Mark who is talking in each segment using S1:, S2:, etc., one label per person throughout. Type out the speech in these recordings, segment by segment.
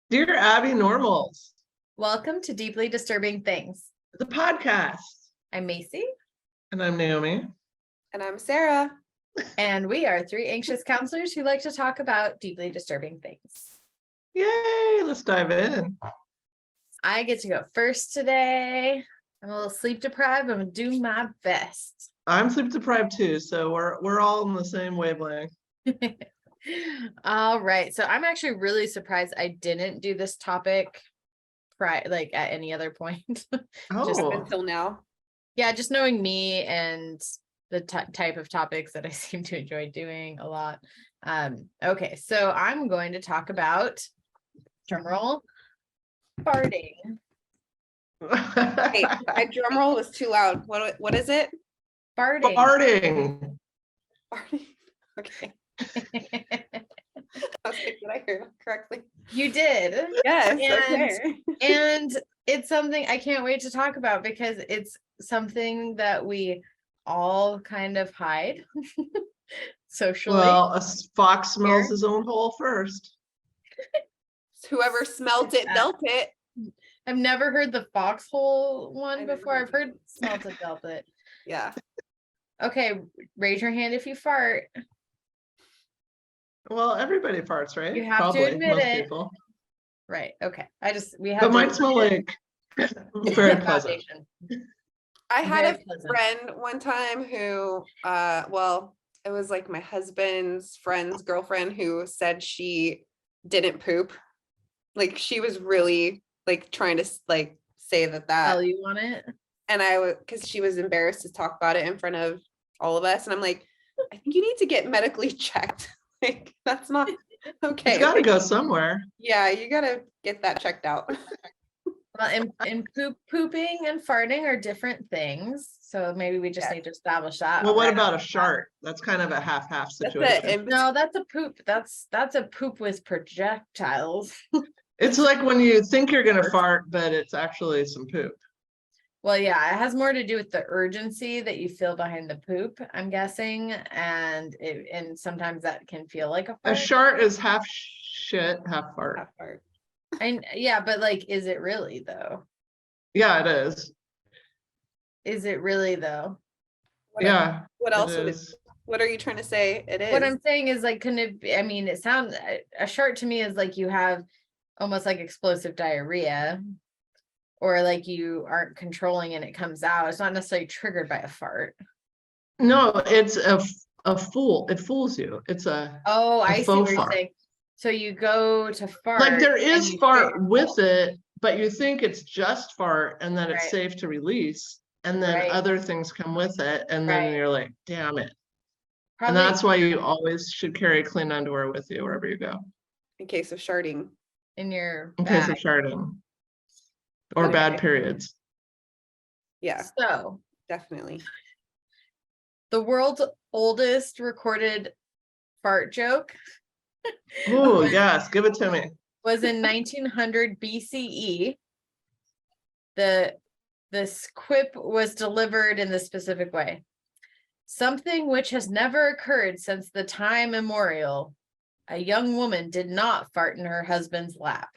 S1: Dear Abby Normals,
S2: Welcome to Deeply Disturbing Things.
S1: the podcast.
S2: I'm Macy.
S1: And I'm Naomi.
S3: And I'm Sarah.
S2: And we are three anxious counselors who like to talk about deeply disturbing things.
S1: Yay, let's dive in.
S2: I get to go first today. I'm a little sleep deprived. I'm gonna do my best.
S1: I'm sleep deprived too, so we're all on the same wavelength.
S2: All right. So I'm actually really surprised I didn't do this topic at any other point.
S3: Just until now.
S2: Yeah, just knowing me and the type of topics that I seem to enjoy doing a lot. Okay, so I'm going to talk about, drumroll, farting.
S3: Hey, my drum roll was too loud. What is it?
S2: Farting.
S1: Farting.
S3: Farting. Okay. I was like, did I hear that correctly?
S2: You did.
S3: Yes.
S2: And, and it's something I can't wait to talk about because it's something that we all kind of hide socially.
S1: Well, a fox smells his own hole first.
S3: Whoever smelt it, dealt it.
S2: I've never heard the foxhole one before. I've heard smelt it, dealt it.
S3: Yeah.
S2: Okay, raise your hand if you fart.
S1: Well, everybody farts, right?
S2: You have to admit
S1: most
S2: it.
S1: people.
S2: Right. Okay. We have.
S1: But mine smell like very pleasant.
S3: I had
S2: Very
S3: a
S2: pleasant.
S3: friend one time who, it was like my husband's friend's girlfriend who said she didn't poop. Like she was really like trying to like say that.
S2: Tell you on it.
S3: And I was, because she was embarrassed to talk about it in front of all of us. And I'm like, I think you need to get medically checked. Like, that's not okay.
S1: It's got to go somewhere.
S3: Yeah, you got to get that checked out.
S2: Well, and pooping and farting are different things. So maybe we just need to establish that.
S1: Well, what about a shart? That's kind of a half-half situation.
S2: No, that's a poop. That's a poop with projectiles.
S1: It's like when you think you're gonna fart, but it's actually some poop.
S2: Well, yeah, it has more to do with the urgency that you feel behind the poop, I'm guessing, and sometimes that can feel like a fart.
S1: A shart is half shit, half fart.
S3: Half fart.
S2: And yeah, but like, is it really though?
S1: Yeah, it is.
S2: Is it really though?
S1: Yeah.
S3: What else would it? What are you trying to say? It is.
S2: What I'm saying is like, couldn't it be, I mean, it sounds, a shart to me is like you have almost like explosive diarrhea, or like you aren't controlling and it comes out. It's not necessarily triggered by a fart.
S1: No, it's a fool. It fools you. It's a
S2: I see what you're
S1: fart.
S2: saying. So you go to fart.
S1: Like there is fart with it, but you think it's just fart and that it's safe to release. And then other things come with it. And then you're like, damn it. And that's why you always should carry clean underwear with you wherever you go.
S3: In case of sharding.
S2: In
S1: case of sharding. Or bad periods.
S3: Yeah.
S2: So
S3: definitely.
S2: The world's oldest recorded fart joke.
S1: Oh, yes, give it to me.
S2: Was in 1900 BCE. This quip was delivered in this specific way. Something which has never occurred since the time immemorial. A young woman did not fart in her husband's lap.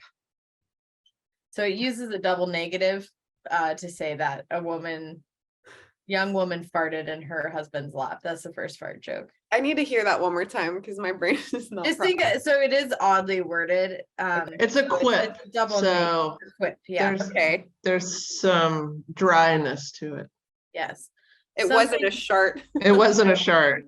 S2: So it uses a double negative to say that young woman farted in her husband's lap. That's the first fart joke.
S3: I need to hear that one more time because my brain is not.
S2: So it is oddly worded.
S1: It's a quip.
S2: It's a double negative quip. Yeah.
S1: There's some dryness to it.
S2: Yes.
S3: It wasn't a shart.
S1: It wasn't a shart.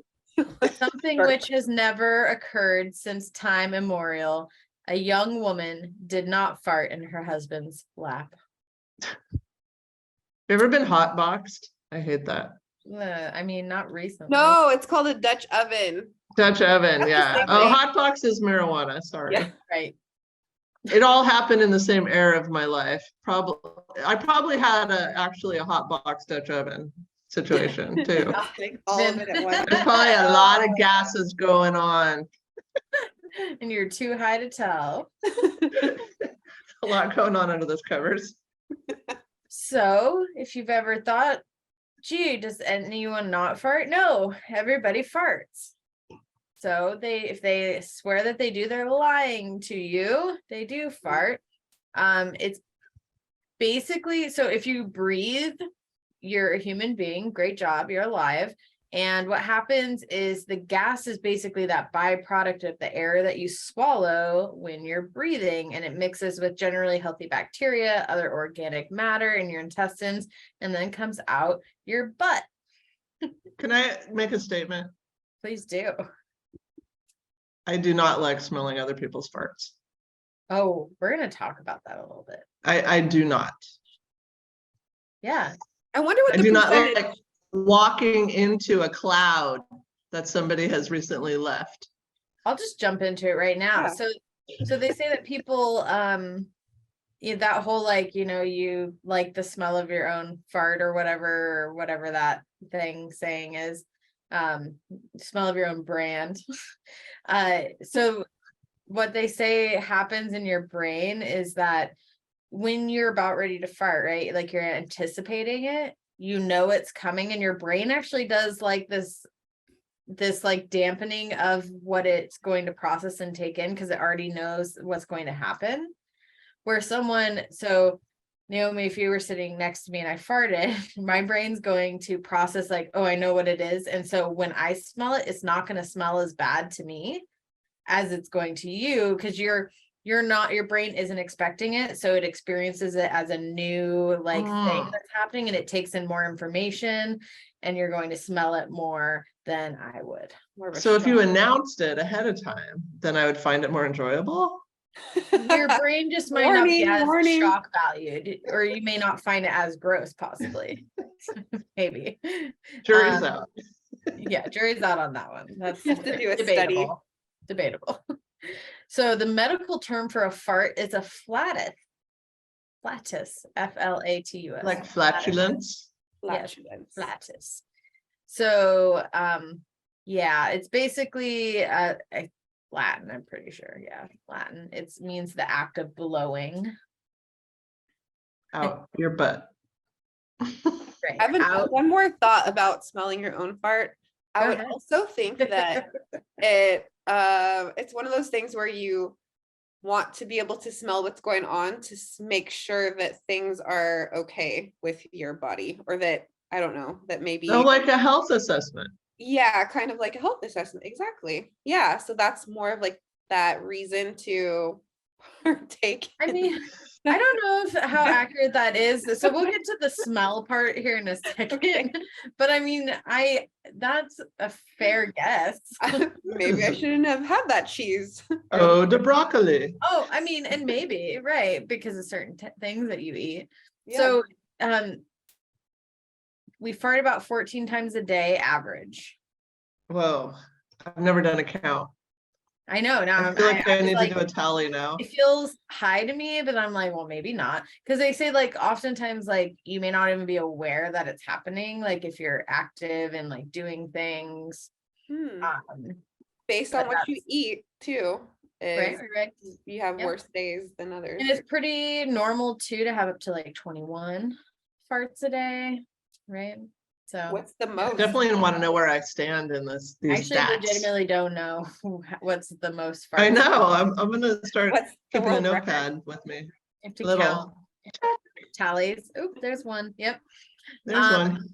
S2: Something which has never occurred since time immemorial. A young woman did not fart in her husband's lap.
S1: You ever been hotboxed? I hate that.
S2: I mean, not recently.
S3: No, it's called a Dutch oven.
S1: Dutch oven, yeah. Oh, hotbox is marijuana. Sorry.
S2: Yeah, right.
S1: It all happened in the same era of my life. I probably had actually a hotbox Dutch oven situation too.
S3: All of it at once.
S1: There's probably a lot of gases going on.
S2: And you're too high to tell.
S1: A lot going on under those covers.
S2: So if you've ever thought, gee, does anyone not fart? No, everybody farts. So if they swear that they do, they're lying to you. They do fart. It's basically, so if you breathe, you're a human being. Great job. You're alive. And what happens is the gas is basically that byproduct of the air that you swallow when you're breathing, and it mixes with generally healthy bacteria, other organic matter in your intestines, and then comes out your butt.
S1: Can I make a statement?
S2: Please do.
S1: I do not like smelling other people's farts.
S2: Oh, we're going to talk about that a little bit.
S1: I do not.
S2: Yeah.
S3: I wonder what
S1: I
S3: the
S1: do not
S3: percentage.
S1: like walking into a cloud that somebody has recently left.
S2: I'll just jump into it right now.
S3: Yeah.
S2: So they say that people, that whole, like, you like the smell of your own fart or whatever that saying is, smell of your own brand. So what they say happens in your brain is that when you're about ready to fart, right? Like you're anticipating it, it's coming, and your brain actually does like this like dampening of what it's going to process and take in, because it already knows what's going to happen. Where so Naomi, if you were sitting next to me and I farted, my brain's going to process like, oh, I know what it is. And so when I smell it, it's not going to smell as bad to me as it's going to you, because your brain isn't expecting it. So it experiences it as a new thing that's happening, and it takes in more information, and you're going to smell it more than I would.
S1: So if you announced it ahead of time, then I would find it more enjoyable.
S2: Your brain just might not be as shock valued, or you may not find it as gross, possibly. Maybe.
S1: Jury's out.
S2: Yeah, jury's out on that one. That's
S3: You have to do a
S2: debatable. Debatable. So the medical term for a fart is a flatus. Flatus. Flatus.
S1: Like flatulence.
S2: Yes, flatus. So yeah, it's basically Latin, I'm pretty sure. Yeah, Latin. It means the act of blowing
S1: out your butt.
S2: Right.
S3: I have one more thought about smelling your own fart. I would also think that it's one of those things where you want to be able to smell what's going on to make sure that things are okay with your body, or that, I don't know, that maybe
S1: like a health assessment.
S3: Yeah, kind of like a health assessment. Exactly. Yeah. So that's more of like that reason to partake.
S2: I mean, I don't know how accurate that is. So we'll get to the smell part here in a second. Okay. But I mean, that's a fair guess.
S3: Maybe I shouldn't have had that cheese.
S1: Oh, the broccoli.
S2: Oh, I mean, and maybe, right, because of certain things that you eat. Yeah. So we fart about 14 times a day average.
S1: Whoa, I've never done a count.
S2: I know. Now
S1: I feel like I need to do a tally now.
S2: It feels high to me, but I'm like, well, maybe not. Because they say like oftentimes like you may not even be aware that it's happening. Like if you're active and like doing things.
S3: Based on what you eat too.
S2: Right.
S3: You have worse days than others.
S2: And it's pretty normal too to have up to like 21 farts a day. Right. So
S3: what's the most?
S1: I definitely want to know where I stand in this. These stats.
S2: Legitimately don't know what's the most farts.
S1: I know. I'm gonna start keeping a notepad with me.
S2: You have to count tallies. Oh, there's one. Yep.
S1: There's one.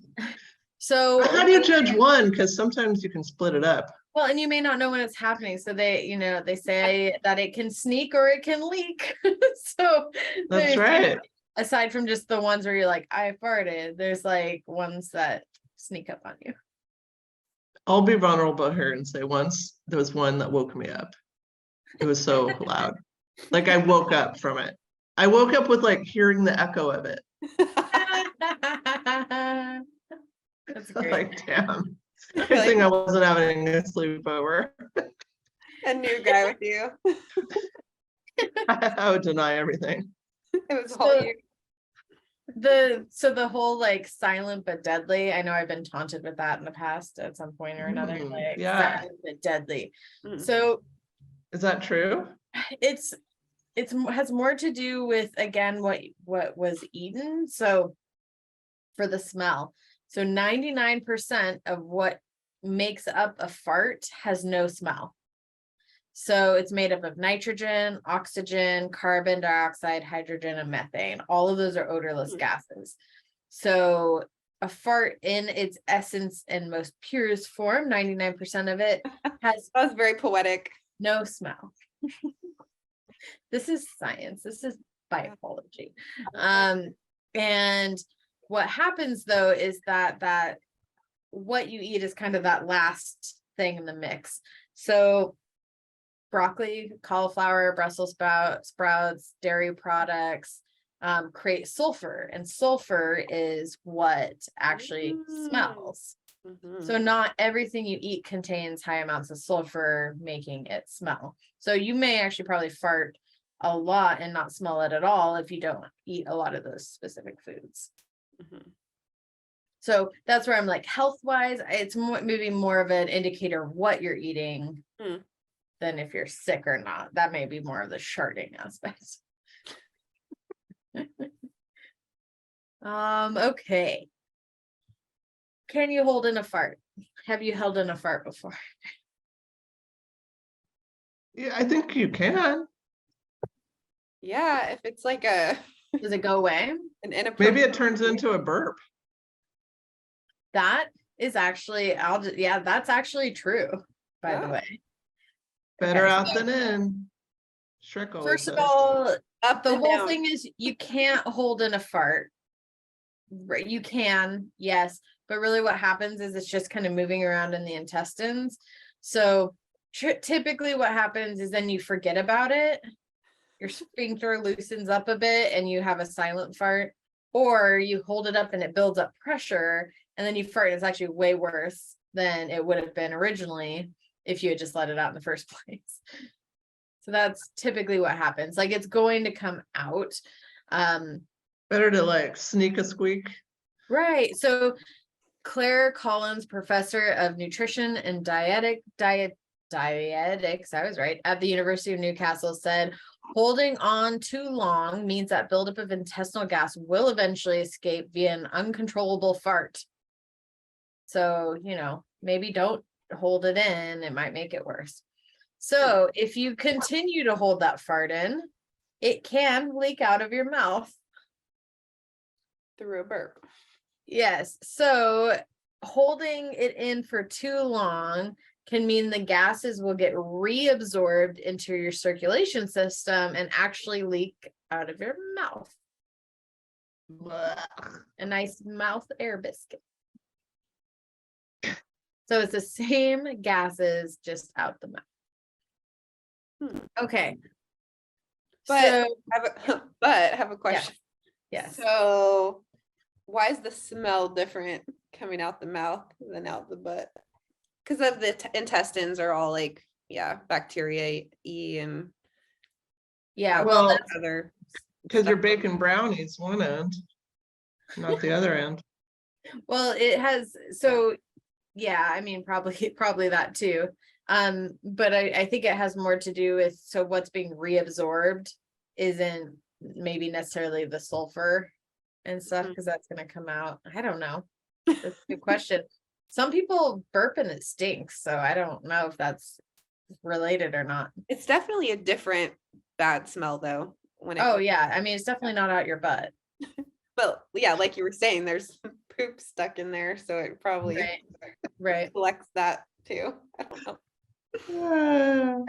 S2: So
S1: how do you judge one? Because sometimes you can split it up.
S2: Well, and you may not know when it's happening. So they say that it can sneak or it can leak. So
S1: that's right.
S2: Aside from just the ones where you're like, I farted, there's like ones that sneak up on you.
S1: I'll be vulnerable here and say once there was one that woke me up. It was so loud. Like I woke up from it. I woke up with like hearing the echo of it.
S2: That's great.
S1: Like, damn. I think I wasn't having a sleepover.
S3: A new guy with you.
S1: I would deny everything.
S3: It was all you.
S2: The whole like silent but deadly, I know I've been taunted with that in the past at some point or another. Like silent but deadly. So
S1: is that true?
S2: It's has more to do with, again, what was eaten. So for the smell, so 99% of what makes up a fart has no smell. So it's made up of nitrogen, oxygen, carbon dioxide, hydrogen, and methane. All of those are odorless gases. So a fart in its essence and most purest form, 99% of it, has
S3: That was very poetic.
S2: no smell. This is science. This is biology. And what happens though is that what you eat is kind of that last thing in the mix. So broccoli, cauliflower, Brussels sprouts, dairy products create sulfur, and sulfur is what actually smells. So not everything you eat contains high amounts of sulfur, making it smell. So you may actually probably fart a lot and not smell it at all if you don't eat a lot of those specific foods. So that's where I'm like, health wise, it's maybe more of an indicator of what you're eating than if you're sick or not. That may be more of the sharding aspect. Okay. Can you hold in a fart? Have you held in a fart before?
S1: Yeah, I think you can.
S3: Yeah, if it's like a
S2: Does it go away?
S3: an inappropriate,
S1: Maybe it turns into a burp.
S2: That is actually, yeah, that's actually true, by the way.
S1: Better
S2: Okay,
S1: out
S2: so
S1: than in. Shrek always
S2: first of
S1: says.
S2: all,
S3: up
S2: the
S3: and
S2: whole
S3: down.
S2: thing is you can't hold in a fart. Right, you can, yes, but really what happens is it's just kind of moving around in the intestines. So typically what happens is then you forget about it. Your sphincter loosens up a bit and you have a silent fart, or you hold it up and it builds up pressure and then you fart. It's actually way worse than it would have been originally if you had just let it out in the first place. So that's typically what happens. Like it's going to come out.
S1: Better to like sneak a squeak.
S2: Right. So Claire Collins, professor of nutrition and dietetics, I was right, at the University of Newcastle, said holding on too long means that buildup of intestinal gas will eventually escape via an uncontrollable fart. So, maybe don't hold it in. It might make it worse. So if you continue to hold that fart in, it can leak out of your mouth.
S3: Through a burp.
S2: Yes. So holding it in for too long can mean the gases will get reabsorbed into your circulation system and actually leak out of your mouth. A nice mouth air biscuit. So it's the same gases, just out the mouth. Okay.
S3: But
S2: so,
S3: I have a question.
S2: Yes.
S3: So why is the smell different coming out the mouth than out the butt? Because of the intestines are all like, bacteria-y and
S1: Well,
S3: other.
S1: because you're baking brownies one end, not the other end.
S2: Well, it has, so yeah, I mean, probably that too. But I think it has more to do with, so what's being reabsorbed isn't maybe necessarily the sulfur and stuff, because that's going to come out. I don't know. That's a good question. Some people burp and it stinks, so I don't know if that's related or not.
S3: It's definitely a different bad smell though.
S2: Yeah, I mean, it's definitely not out your butt.
S3: But yeah, like you were saying, there's poop stuck in there, so it probably
S2: right
S3: collects that too. I don't know.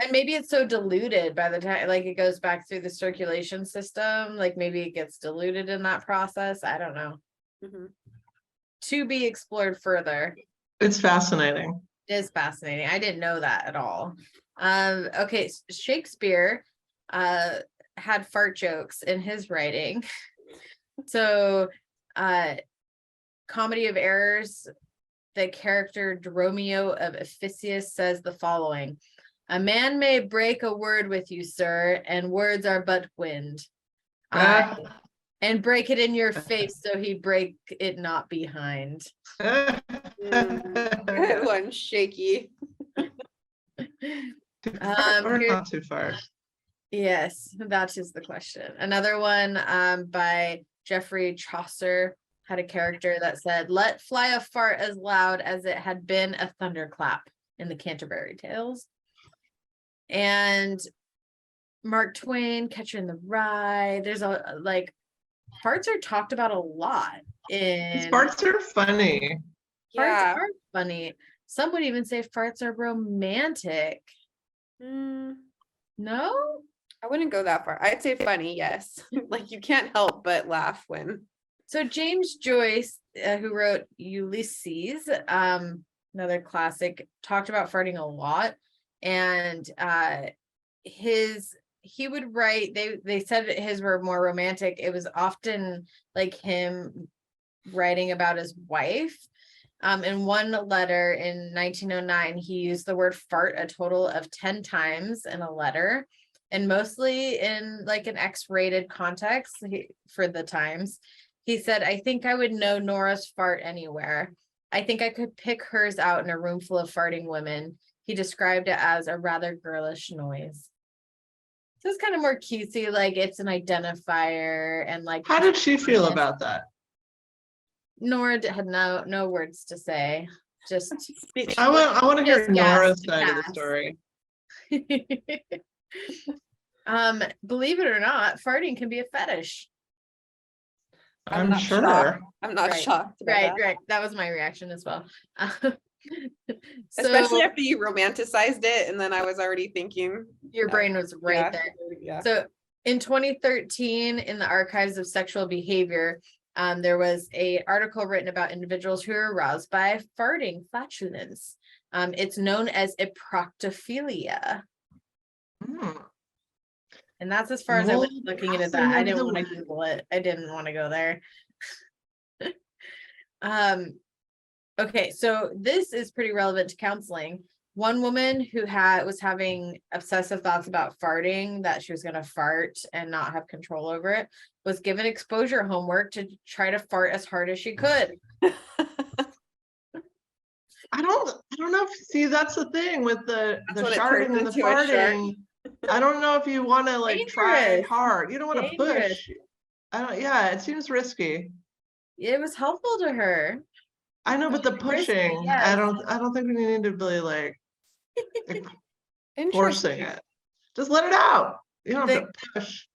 S2: And maybe it's so diluted by the time, like, it goes back through the circulation system, like maybe it gets diluted in that process. I don't know. To be explored further.
S1: It's fascinating.
S2: It is fascinating. I didn't know that at all. Okay, Shakespeare had fart jokes in his writing. So Comedy of Errors, the character Dromio of Ephesus says the following: a man may break a word with you, sir, and words are but wind. And break it in your face so he break it not behind.
S3: Good one, Shaky.
S1: Or not too far.
S2: Yes, that is the question. Another one by Geoffrey Chaucer. had a character that said, "Let fly a fart as loud as it had been a thunderclap" in the Canterbury Tales. And Mark Twain, Catcher in the Rye. There's a like farts are talked about a lot in
S1: Farts are funny.
S2: Farts are funny. Some would even say farts are romantic.
S3: No,
S2: I
S3: wouldn't go that far. I'd say funny, yes. Like you can't help but laugh when. So
S2: James Joyce, who wrote Ulysses, another classic, talked about farting a lot. And he would write, they said his were more romantic. It was often like him writing about his wife. In one letter in 1909, he used the word fart a total of 10 times in a letter, and mostly in like an X-rated context for the times. He said, "I think I would know Nora's fart anywhere. I think I could pick hers out in a room full of farting women." He described it as a rather girlish noise. So it's kind of more cutesy, like it's an identifier and like.
S1: How did she feel about that?
S2: Nora had no words to say. Just
S1: I want to hear Nora's side of the story.
S2: Believe it or not, farting can be a fetish.
S1: I'm sure.
S3: Shocked. I'm not shocked.
S2: Right. That was my reaction as well.
S3: Especially after you romanticized it, and then I was already thinking.
S2: Your brain was right there.
S3: Yeah.
S2: So in 2013, in the Archives of Sexual Behavior, there was an article written about individuals who are aroused by farting, flatulence. It's known as eproctophilia. And that's as far as I was looking into that. I didn't want to Google it. I didn't want to go there. Okay, so this is pretty relevant to counseling. One woman who was having obsessive thoughts about farting, that she was going to fart and not have control over it, was given exposure homework to try to fart as hard as she could.
S1: I don't know if, see, that's the thing with the sharding and the farting. I don't know if you want to like try hard. You don't want to push. Yeah, it seems risky.
S2: It was helpful to her.
S1: I know, but the pushing, risky, yes. I don't think we need to be like forcing it. Just let it out. You don't have to push.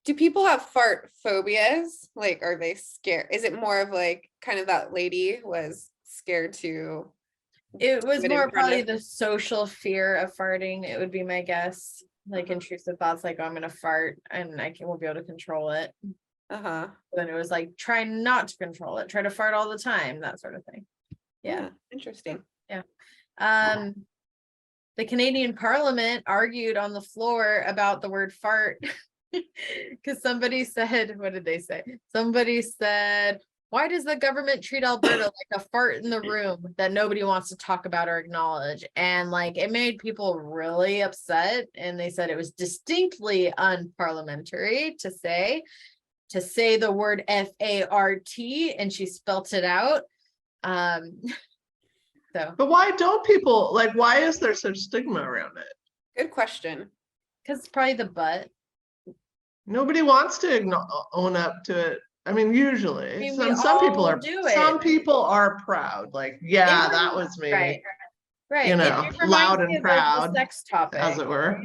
S3: Do people have fart phobias? Like, are they scared? Is it more of like kind of that lady was scared to?
S2: It was more probably the social fear of farting. It would be my guess. Like intrusive thoughts, like, oh, I'm gonna fart and won't be able to control it. Then it was like, try not to control it. Try to fart all the time. That sort of thing. Yeah.
S3: Interesting.
S2: Yeah. The Canadian Parliament argued on the floor about the word fart because somebody said, what did they say? Somebody said, "Why does the government treat Alberta like a fart in the room that nobody wants to talk about or acknowledge?" And like it made people really upset. And they said it was distinctly unparliamentary to say the word fart, and she spelt it out.
S1: But why don't people like? Why is there such stigma around it?
S3: Good question.
S2: Because it's probably the butt.
S1: Nobody wants to own up to it. I mean, usually, I mean, some people are. Some people are proud. Like, yeah, that was me.
S2: Right.
S1: You know, loud and proud.
S2: Like sex topic,
S1: as it were.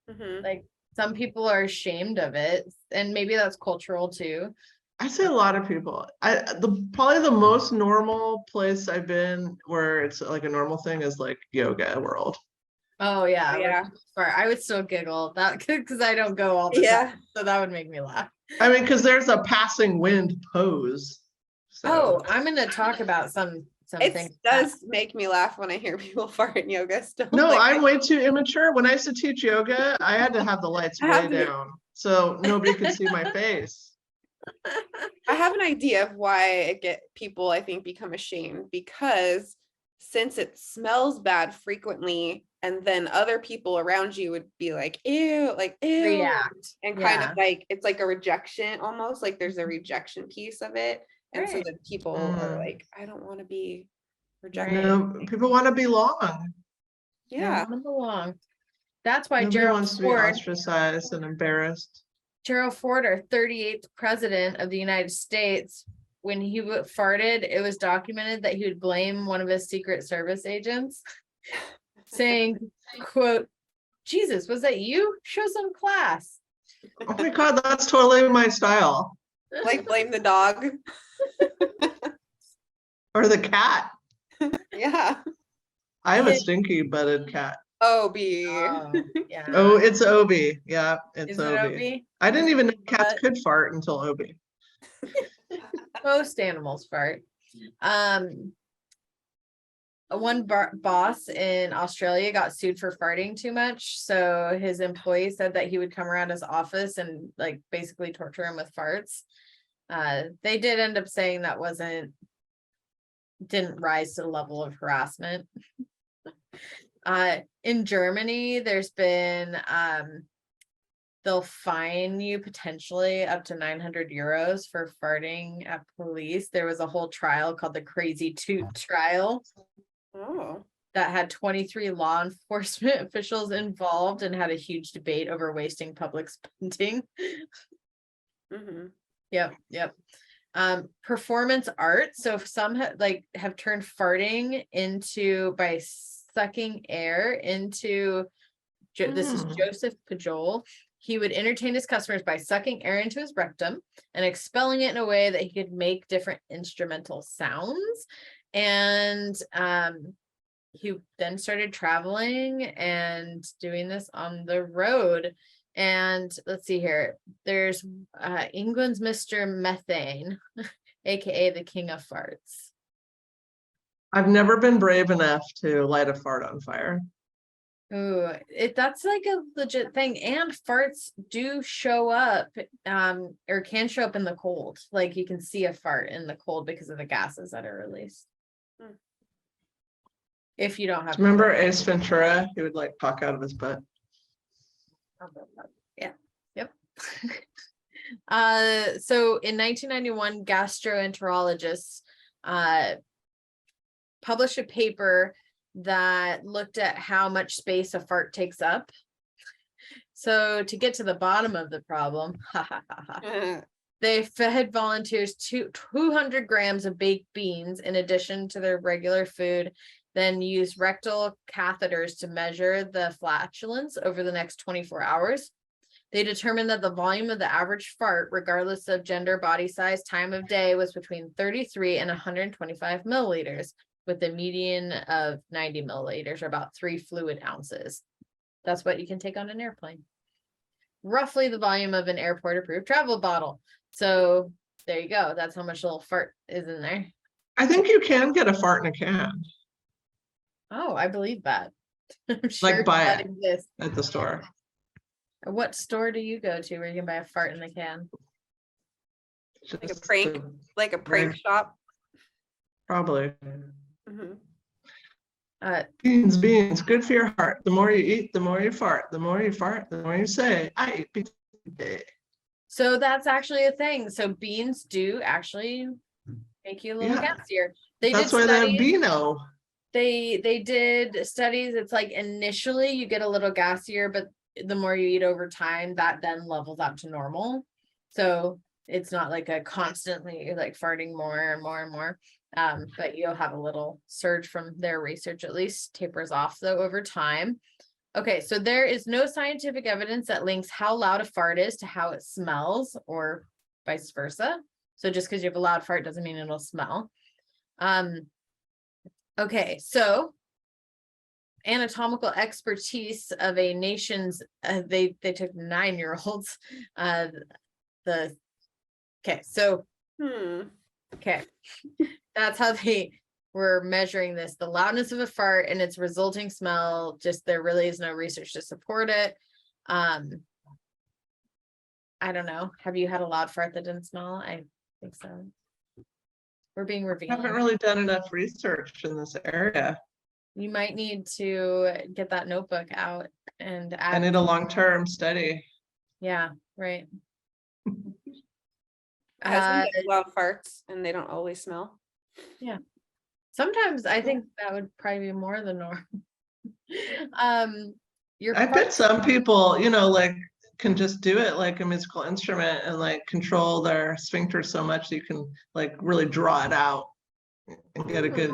S2: Right? Like some people are ashamed of it, and maybe that's cultural too.
S1: I say a lot of people. Probably the most normal place I've been where it's like a normal thing is like yoga world.
S2: Oh yeah. I would still giggle that because I don't go all the time, so that would make me laugh.
S1: I mean, because there's a passing wind pose.
S2: So. Oh, I'm going to talk about some things.
S3: It does make me laugh when I hear people fart in yoga still.
S1: No, like, I'm way too immature. When I used to teach yoga, I had to have the lights way down so nobody could see my face.
S3: I have an idea of why people, I think, become ashamed, because since it smells bad frequently, and then other people around you would be like, ew,
S2: react.
S3: And kind of like, it's like a rejection almost, like there's a rejection piece of it. And so that people are like, I don't want to be rejected.
S1: No, people want to belong.
S3: Yeah.
S2: Belong. That's why
S1: Nobody wants to be ostracized and embarrassed.
S2: Gerald Ford, our 38th president of the United States, when he farted, it was documented that he would blame one of his Secret Service agents, saying, quote, "Jesus, was that you? Show some class."
S1: Oh my God, that's totally my style.
S3: Like blame the dog.
S1: Or the cat.
S3: Yeah.
S1: I have a stinky butted cat.
S3: Obi.
S2: Yeah.
S1: Oh, it's Obi. Yeah, it's
S2: Is it
S1: Obi.
S2: Obi?
S1: I didn't even know cats could fart until Obi.
S2: Most animals fart. One boss in Australia got sued for farting too much. So his employee said that he would come around his office and like basically torture him with farts. They did end up saying that didn't rise to the level of harassment. In Germany, there's been they'll fine you potentially up to 900 euros for farting at police. There was a whole trial called the Crazy Toot trial.
S3: Oh.
S2: That had 23 law enforcement officials involved and had a huge debate over wasting public spending.
S3: Mm-hmm.
S2: Yep. Performance art. So if some have turned farting into by sucking air into, this is Joseph Pujol. He would entertain his customers by sucking air into his rectum and expelling it in a way that he could make different instrumental sounds. And he then started traveling and doing this on the road. And let's see here. There's England's Mr. Methane, aka the King of Farts.
S1: I've never been brave enough to light a fart on fire.
S2: Ooh, that's like a legit thing. And farts do show up, or can show up in the cold. Like you can see a fart in the cold because of the gases that are released. If you don't have.
S1: Remember Ace Ventura? He would like talk out of his butt.
S2: Yeah. Yep. So in 1991, gastroenterologists published a paper that looked at how much space a fart takes up. So to get to the bottom of the problem, they fed volunteers 200 grams of baked beans in addition to their regular food, then used rectal catheters to measure the flatulence over the next 24 hours. They determined that the volume of the average fart, regardless of gender, body size, time of day, was between 33 and 125 milliliters, with a median of 90 milliliters, or about 3 fluid ounces. That's what you can take on an airplane. Roughly the volume of an airport-approved travel bottle. So there you go. That's how much little fart is in there.
S1: I think you can get a fart in a can.
S2: Oh, I believe that. I'm sure
S1: Like buy
S2: that
S1: it
S2: exists
S1: at the store.
S2: What store do you go to where you can buy a fart in the can?
S3: Like a prank, like a prank shop.
S1: Probably.
S3: Mm-hmm.
S1: Beans, good for your heart. The more you eat, the more you fart. The more you fart, the more you say, I eat pizza today.
S2: So that's actually a thing. So beans do actually make you a little gassier.
S1: That's why they have Beano.
S2: They did studies. It's like initially you get a little gassier, but the more you eat over time, that then levels out to normal. So it's not like a constantly like farting more and more and more. But you'll have a little surge from their research, at least tapers off though over time. Okay, so there is no scientific evidence that links how loud a fart is to how it smells or vice versa. So just because you have a loud fart doesn't mean it'll smell. Okay, so anatomical expertise of a nation's, they took 9-year-olds. Okay, that's how they were measuring this, the loudness of a fart and its resulting smell. Just there really is no research to support it. I don't know. Have you had a loud fart that didn't smell? I think so. We're being revealing.
S1: I haven't really done enough research in this area.
S2: You might need to get that notebook out and add.
S1: I need a long-term study.
S2: Yeah, right.
S3: Loud farts and they don't always smell.
S2: Yeah. Sometimes I think that would probably be more than normal.
S1: I bet some people, like can just do it like a musical instrument and like control their sphincter so much that you can like really draw it out and get a good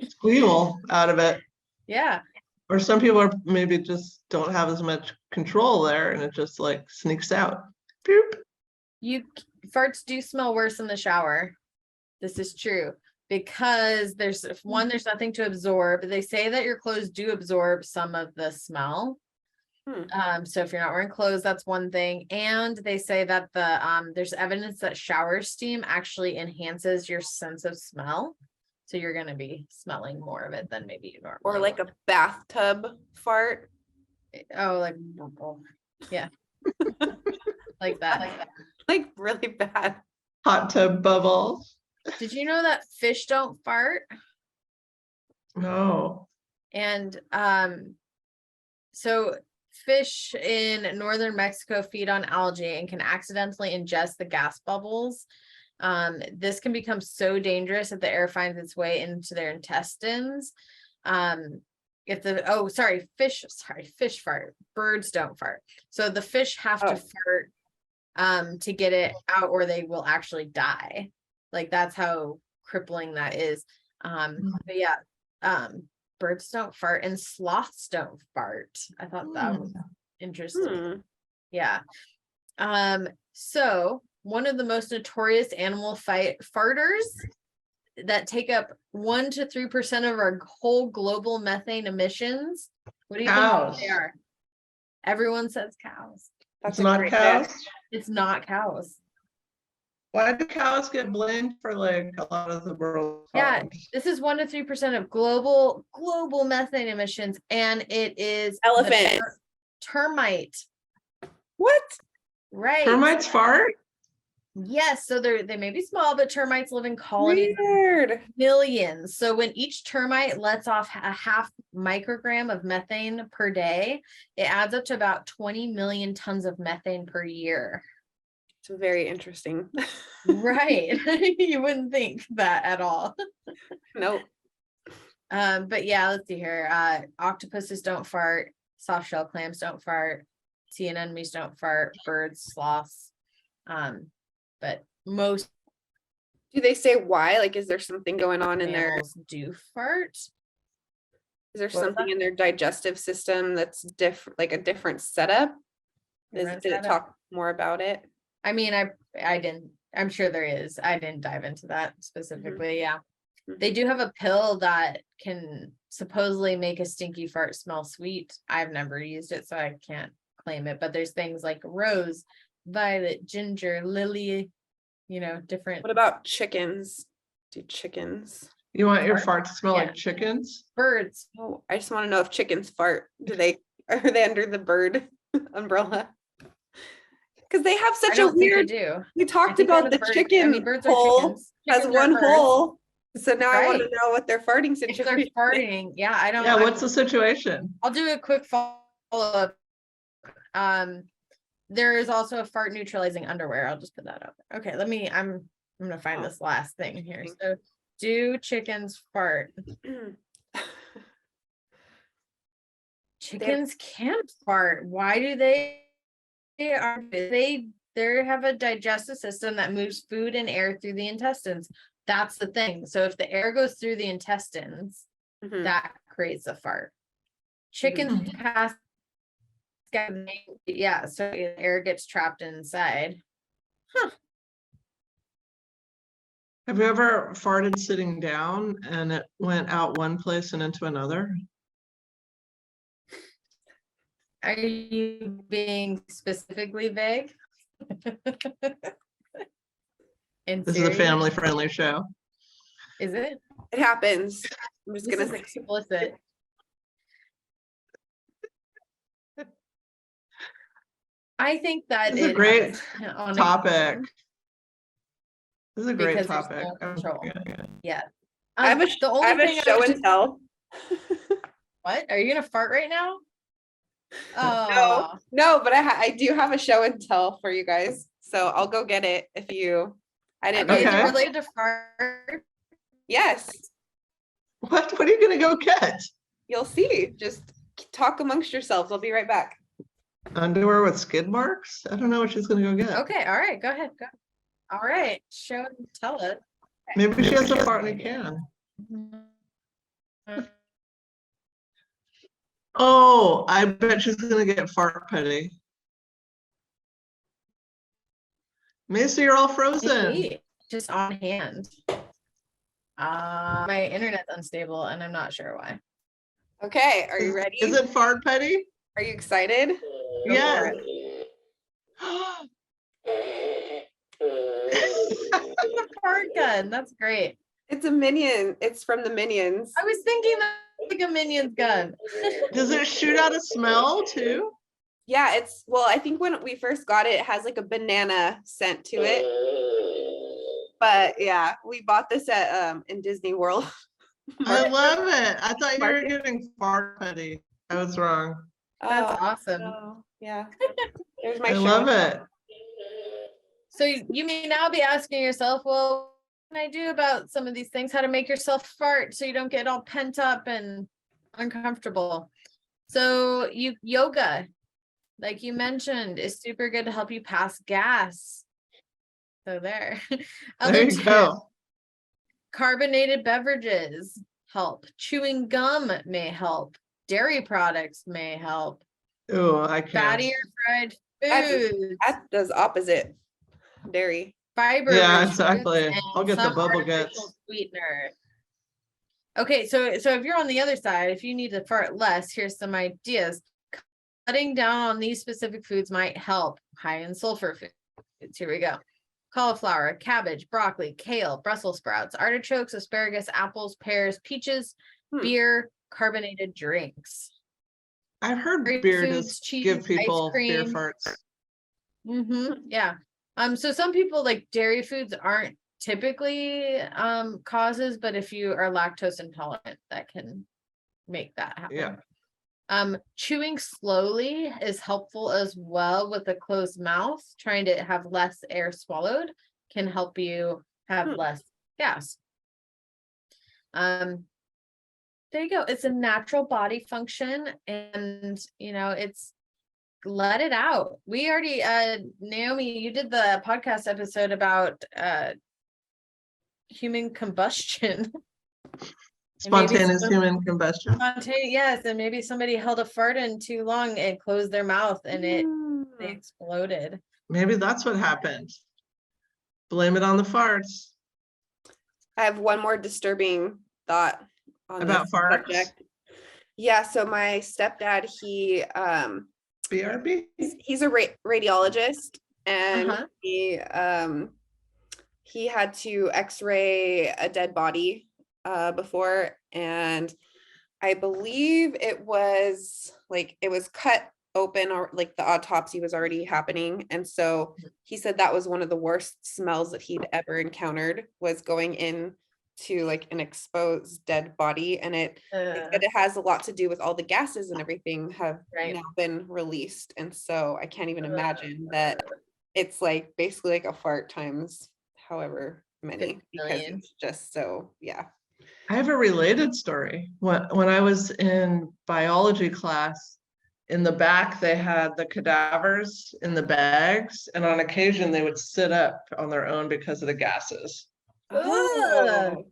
S1: squeal out of it.
S2: Yeah.
S1: Or some people are maybe just don't have as much control there and it just like sneaks out. Boop.
S2: Farts do smell worse in the shower. This is true because there's nothing to absorb. They say that your clothes do absorb some of the smell. So if you're not wearing clothes, that's one thing. And they say that there's evidence that shower steam actually enhances your sense of smell. So you're going to be smelling more of it than maybe you normally
S3: Or like a bathtub fart.
S2: Oh, like, yeah. Like that.
S3: Like really bad.
S1: Hot tub bubbles.
S2: Did you know that fish don't fart?
S1: No.
S2: And so fish in northern Mexico feed on algae and can accidentally ingest the gas bubbles. This can become so dangerous if the air finds its way into their intestines. Fish fart. Birds don't fart. So the fish have to fart to get it out or they will actually die. Like that's how crippling that is. But yeah, birds don't fart and sloths don't fart. I thought that was interesting. Yeah. So one of the most notorious animal farters that take up 1 to 3% of our whole global methane emissions. What do you think they are? Everyone says cows.
S1: That's not cows.
S2: It's not cows.
S1: Why do cows get blamed for like a lot of the world?
S2: Yeah, this is 1 to 3% of global methane emissions, and it is
S3: elephant
S2: termite.
S3: What?
S2: Right.
S1: Termites fart?
S2: Yes, so they may be small, but termites live in colonies.
S3: Weird.
S2: Millions. So when each termite lets off a half microgram of methane per day, it adds up to about 20 million tons of methane per year.
S3: It's very interesting.
S2: Right. You wouldn't think that at all.
S3: Nope.
S2: But yeah, let's see here. Octopuses don't fart. Soft shell clams don't fart. Sea anemones don't fart. Birds, sloths. But most
S3: do they say why? Like, is there something going on in there?
S2: Do fart?
S3: Is there something in their digestive system that's different, like a different setup? Did it talk more about it?
S2: I mean, I didn't. I'm sure there is. I didn't dive into that specifically. Yeah, they do have a pill that can supposedly make a stinky fart smell sweet. I've never used it, so I can't claim it. But there's things like rose, violet, ginger, lily, different.
S3: What about chickens? Do chickens?
S1: You want your fart to smell like chickens?
S2: Birds.
S3: Oh, I just want to know if chickens fart. Are they under the bird umbrella? Because they have such a weird. We talked about the chicken hole has one hole. So now I want to know what their farting situation is.
S2: They're farting. Yeah, I don't know.
S1: Yeah, what's the situation?
S2: I'll do a quick follow-up. There is also a fart neutralizing underwear. I'll just put that up. Okay, I'm gonna find this last thing here. So do chickens fart? Chickens can't fart. Why do they have a digestive system that moves food and air through the intestines. That's the thing. So if the air goes through the intestines, that creates a fart. Chickens pass, yeah, so air gets trapped inside.
S1: Have you ever farted sitting down and it went out one place and into another?
S2: Are you being specifically vague?
S1: This is a family-friendly show.
S2: Is it?
S3: It happens. I'm just gonna say
S2: explicit. I think that
S1: is a great topic. This is a great topic.
S2: Yeah.
S3: I have a show and tell.
S2: What? Are you gonna fart right now?
S3: Oh no, but I do have a show and tell for you guys. So I'll go get it if you. I didn't know.
S2: Is it related to fart?
S3: Yes.
S1: What are you gonna go get?
S3: You'll see. Just talk amongst yourselves. I'll be right back.
S1: Underwear with skid marks? I don't know what she's gonna go get.
S2: Okay, all right, go ahead. Go. All right, tell us.
S1: Maybe she has a fart in a can. Oh, I bet she's gonna get fart putty. Macy, you're all frozen.
S2: Maybe. Just on hand. My internet's unstable and I'm not sure why.
S3: Okay, are you ready?
S1: Is it fart putty?
S3: Are you excited?
S1: Yeah.
S2: It's a fart gun. That's great.
S3: It's a Minion. It's from the Minions.
S2: I was thinking that's like a Minions gun.
S1: Does it shoot out a smell too?
S3: Yeah, well, I think when we first got it, it has like a banana scent to it. But yeah, we bought this at in Disney World.
S1: I love it. I thought you were getting fart putty. I was wrong.
S2: That's awesome.
S3: Oh, yeah. There's my
S1: I love it.
S2: So you may now be asking yourself, well, what can I do about some of these things? How to make yourself fart so you don't get all pent up and uncomfortable. So yoga, like you mentioned, is super good to help you pass gas. So there.
S1: There you go.
S2: Carbonated beverages help. Chewing gum may help. Dairy products may help.
S1: Oh, I can't.
S2: Fatty or fried foods.
S3: That does opposite. Dairy.
S2: Fiber.
S1: Yeah, exactly. I'll get the bubble guts.
S2: Sweetener. Okay, so if you're on the other side, if you need to fart less, here's some ideas. Cutting down on these specific foods might help. High in sulfur foods. Here we go. Cauliflower, cabbage, broccoli, kale, Brussels sprouts, artichokes, asparagus, apples, pears, peaches, beer, carbonated drinks.
S1: I've heard
S2: Grape
S1: beer
S2: foods,
S1: does
S2: cheese,
S1: give people
S2: ice cream.
S1: beer farts.
S2: Yeah. So some people like dairy foods aren't typically causes, but if you are lactose intolerant, that can make that happen.
S1: Yeah.
S2: Chewing slowly is helpful as well with a closed mouth. Trying to have less air swallowed can help you have less gas. There you go. It's a natural body function, and it's let it out. We already Naomi, you did the podcast episode about human combustion.
S1: Spontaneous human combustion.
S2: Yes, and maybe somebody held a fart in too long and closed their mouth and they exploded.
S1: Maybe that's what happened. Blame it on the farts.
S3: I have one more disturbing thought on
S1: about farts.
S3: Subject. Yeah, so my stepdad,
S1: BRB?
S3: He's a radiologist, and he had to x-ray a dead body before, and I believe it was cut open, or like the autopsy was already happening, and so he said that was one of the worst smells that he'd ever encountered, was going in to like an exposed dead body, and it has a lot to do with all the gases and everything have now been released, and so I can't even imagine that it's like basically like a fart times however many, because it's just so
S1: I have a related story. When I was in biology class, in the back they had the cadavers in the bags, and on occasion they would sit up on their own because of the gases.
S3: Oh,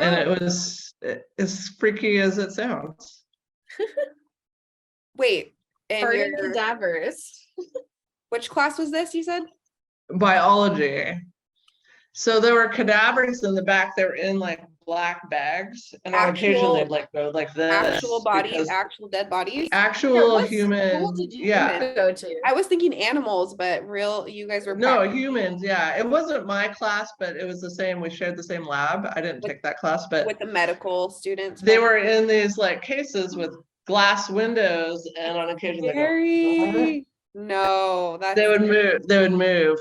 S1: and it was as freaky as it sounds.
S3: Wait, and your
S2: cadavers.
S3: Which class was this, you said?
S1: Biology. So there were cadavers in the back. They were in like black bags, and on occasion they'd like go like this.
S3: Actual bodies, actual dead bodies.
S1: Actual human.
S2: Go to?
S3: I was thinking animals, but you guys were
S1: humans. Yeah, it wasn't my class, but it was the same. We shared the same lab. I didn't take that class, but
S3: with the medical students,
S1: they were in these like cases with glass windows, and on occasion they go.
S3: No,
S1: they would move,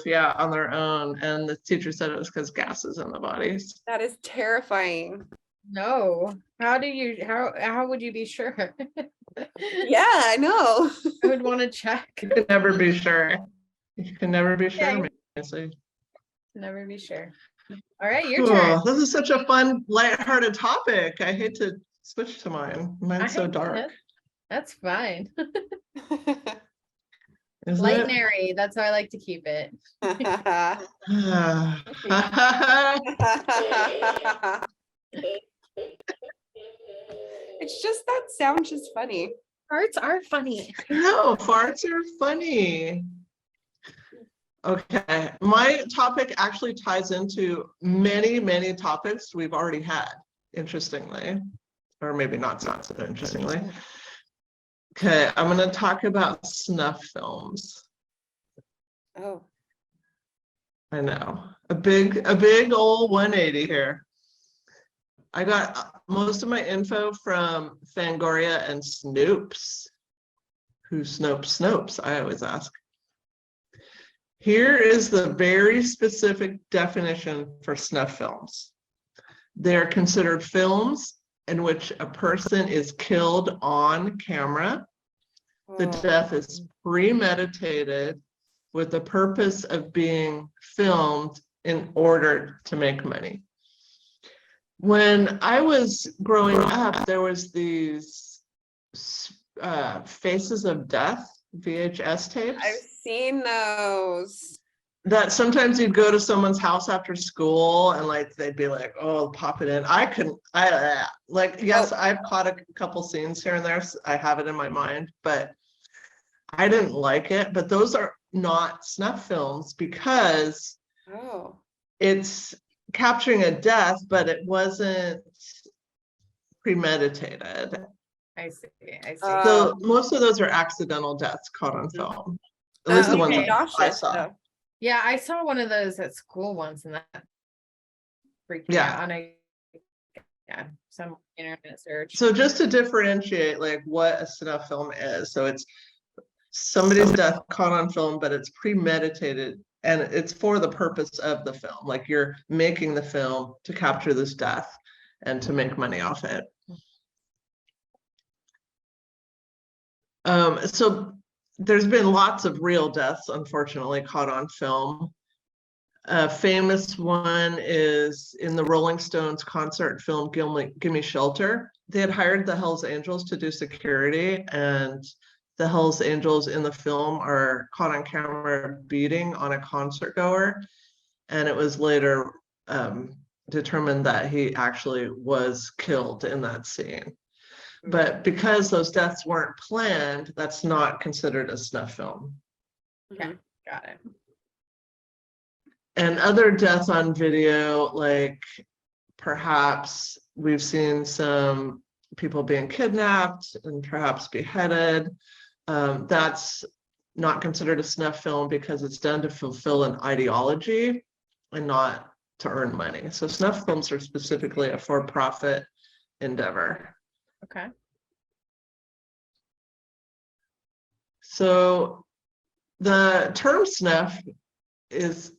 S1: on their own, and the teacher said it was because gases in the bodies.
S3: That is terrifying.
S2: No, how would you be sure?
S3: Yeah, I know.
S2: I would want to check.
S1: You can never be sure. You can never be sure.
S2: Never be sure. All right, your turn.
S1: This is such a fun, lighthearted topic. I hate to switch to mine. Mine's so dark.
S2: That's fine.
S1: Is
S2: Light
S1: it?
S2: and airy. That's how I like to keep it.
S3: It's just that sound just funny.
S2: Farts are funny.
S1: No, farts are funny. Okay, my topic actually ties into many, many topics we've already had, interestingly, or maybe not so interestingly. Okay, I'm going to talk about snuff films.
S3: Oh.
S1: I know, a big old 180 here. I got most of my info from Fangoria and Snopes. Who's Snopes? I always ask. Here is the very specific definition for snuff films. They're considered films in which a person is killed on camera. The death is premeditated with the purpose of being filmed in order to make money. When I was growing up, there was these Faces of Death VHS tapes.
S3: I've seen those.
S1: That sometimes you'd go to someone's house after school and like they'd be like, oh, pop it in. Yes, I've caught a couple scenes here and there. So I have it in my mind, but I didn't like it. But those are not snuff films because it's capturing a death, but it wasn't premeditated.
S2: I see.
S1: So most of those are accidental deaths caught on film. At least the ones I saw.
S2: Yeah, I saw one of those at school once, and that freaked me out on some internet search.
S1: So just to differentiate, like what a snuff film is, so it's somebody's death caught on film, but it's premeditated, and it's for the purpose of the film. Like you're making the film to capture this death and to make money off it. So there's been lots of real deaths, unfortunately, caught on film. A famous one is in the Rolling Stones concert film, Gimme Shelter. They had hired the Hells Angels to do security, and the Hells Angels in the film are caught on camera beating on a concert goer. And it was later determined that he actually was killed in that scene. But because those deaths weren't planned, that's not considered a snuff film.
S2: Okay, got it.
S1: And other deaths on video, like perhaps we've seen some people being kidnapped and perhaps beheaded. That's not considered a snuff film because it's done to fulfill an ideology and not to earn money. So snuff films are specifically a for-profit endeavor.
S2: Okay.
S1: So the term snuff is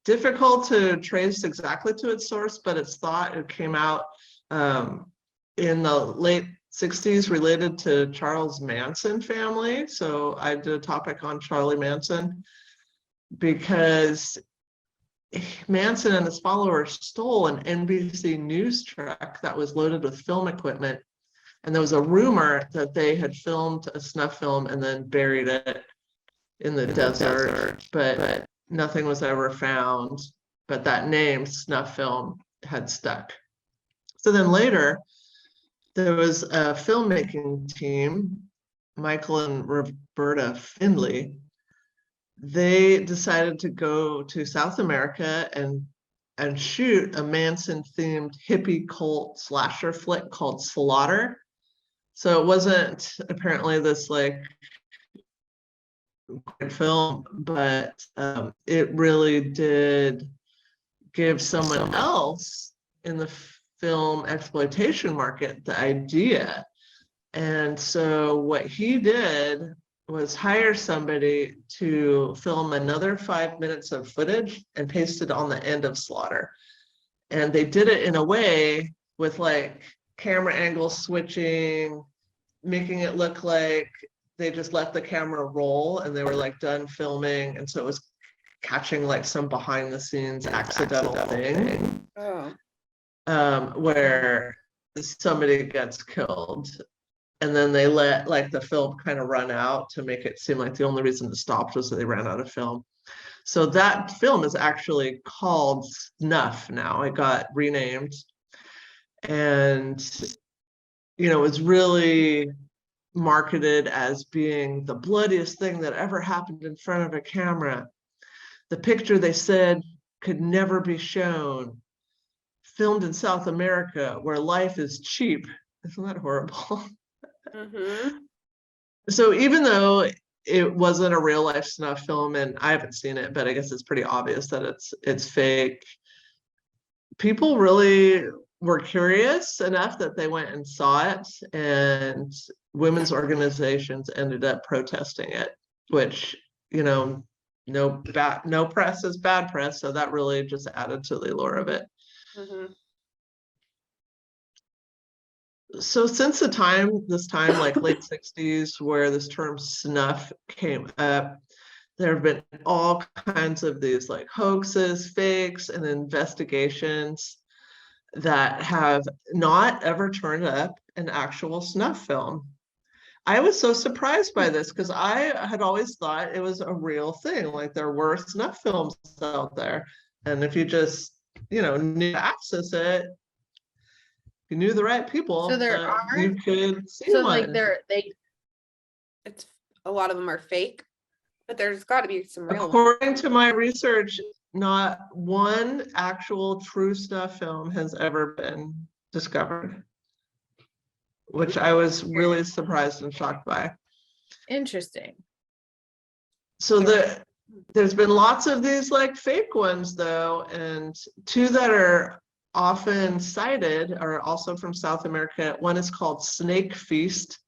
S1: difficult to trace exactly to its source, but it's thought it came out in the late 60s related to Charles Manson family. So I did a topic on Charlie Manson because Manson and his followers stole an NBC News truck that was loaded with film equipment. And there was a rumor that they had filmed a snuff film and then buried it in the desert, but nothing was ever found. But that name, snuff film, had stuck. So then later, there was a filmmaking team, Michael and Roberta Findley. They decided to go to South America and shoot a Manson-themed hippie cult slasher flick called Slaughter. So it wasn't apparently this like film, but it really did give someone else in the film exploitation market the idea. And so what he did was hire somebody to film another 5 minutes of footage and paste it on the end of Slaughter. And they did it in a way with like camera angle switching, making it look like they just let the camera roll and they were like done filming. And so it was catching like some behind the scenes accidental thing where somebody gets killed. and then they let like the film kind of run out to make it seem like the only reason it stopped was that they ran out of film. So that film is actually called Snuff now. It got renamed, and it's really marketed as being the bloodiest thing that ever happened in front of a camera. The picture, they said, could never be shown. Filmed in South America, where life is cheap. Isn't that horrible?
S3: Mm-hmm.
S1: So even though it wasn't a real life snuff film, and I haven't seen it, but I guess it's pretty obvious that it's fake, people really were curious enough that they went and saw it, and women's organizations ended up protesting it, which, no press is bad press, so that really just added to the allure of it.
S3: Mm-hmm.
S1: So since this time, like late 60s, where this term snuff came up, there have been all kinds of these like hoaxes, fakes, and investigations that have not ever turned up an actual snuff film. I was so surprised by this because I had always thought it was a real thing. Like there were snuff films out there. And if you just, knew to access it, you knew the right people,
S2: So there are,
S1: you could see
S2: so
S1: one.
S2: like
S3: It's a lot of them are fake, but there's got to be some real ones.
S1: According to my research, not one actual true snuff film has ever been discovered, which I was really surprised and shocked by.
S2: Interesting.
S1: So there's been lots of these like fake ones though, and two that are often cited are also from South America. One is called Snake Feast,